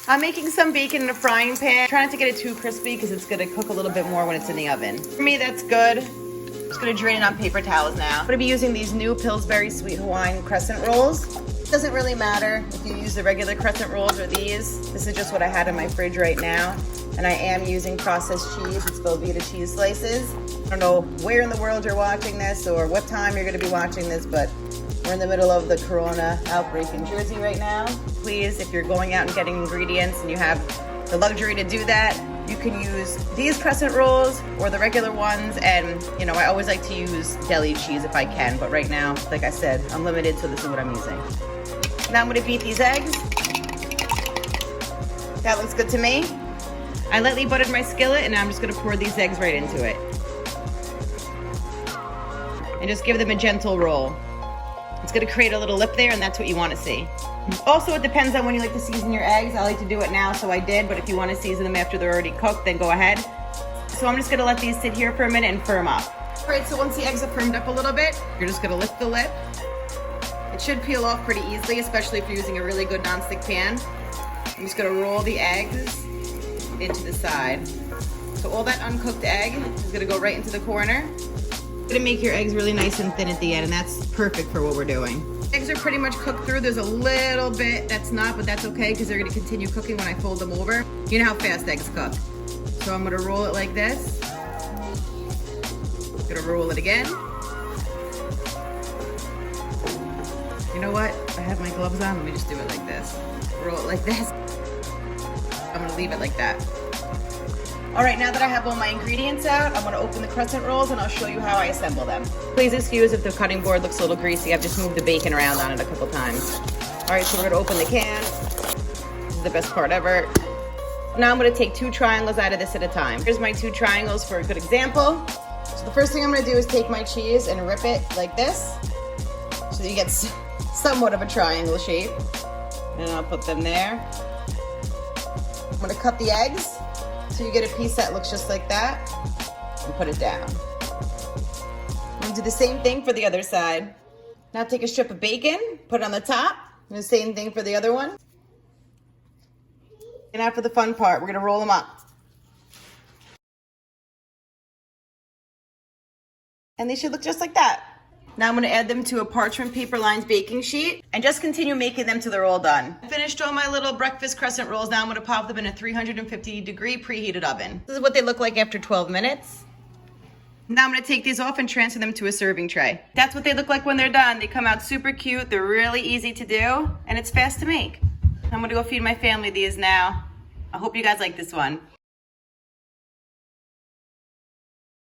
I'm making some bacon in a frying pan. Try not to get it too crispy because it's gonna cook a little bit more when it's in the oven. For me, that's good. I'm just gonna drain it on paper towels now. I'm gonna be using these new Pillsbury Sweet Hawaiian Crescent rolls. It doesn't really matter if you use the regular crescent rolls or these. This is just what I had in my fridge right now. And I am using processed cheese. It's Velveeta cheese slices. I don't know where in the world you're watching this or what time you're gonna be watching this, but we're in the middle of the corona outbreak in Jersey right now. Please, if you're going out and getting ingredients and you have the luxury to do that, you can use these crescent rolls or the regular ones. And you know, I always like to use deli cheese if I can, but right now, like I said, I'm limited, so this is what I'm using. Now I'm gonna beat these eggs. That looks good to me. I lightly buttered my skillet and now I'm just gonna pour these eggs right into it. And just give them a gentle roll. It's gonna create a little lip there, and that's what you wanna see. Also, it depends on when you like to season your eggs. I like to do it now, so I did, but if you wanna season them after they're already cooked, then go ahead. So I'm just gonna let these sit here for a minute and firm up. All right, so once the eggs have firmed up a little bit, you're just gonna lift the lip. It should peel off pretty easily, especially if you're using a really good nonstick pan. I'm just gonna roll the eggs into the side. So all that uncooked egg is gonna go right into the corner. Gonna make your eggs really nice and thin at the end, and that's perfect for what we're doing. Eggs are pretty much cooked through. There's a little bit that's not, but that's okay because they're gonna continue cooking when I fold them over. You know how fast eggs cook. So I'm gonna roll it like this. Gonna roll it again. You know what? I have my gloves on. Let me just do it like this. Roll it like this. I'm gonna leave it like that. All right, now that I have all my ingredients out, I'm gonna open the crescent rolls and I'll show you how I assemble them. Please excuse if the cutting board looks a little greasy. I've just moved the bacon around on it a couple times. All right, so we're gonna open the can. This is the best part ever. Now I'm gonna take 2 triangles out of this at a time. Here's my 2 triangles for a good example. So the first thing I'm gonna do is take my cheese and rip it like this, so that you get somewhat of a triangle shape. And I'll put them there. I'm gonna cut the eggs, so you get a piece that looks just like that, and put it down. I'm gonna do the same thing for the other side. Now take a strip of bacon, put it on the top, and the same thing for the other one. And now for the fun part, we're gonna roll them up. And they should look just like that. Now I'm gonna add them to a parchment paper lined baking sheet and just continue making them till they're all done. I finished all my little breakfast crescent rolls. Now I'm gonna pop them in a 350-degree preheated oven. This is what they look like after 12 minutes. Now I'm gonna take these off and transfer them to a serving tray. That's what they look like when they're done. They come out super cute. They're really easy to do and it's fast to make. I'm gonna go feed my family these now. I hope you guys like this one.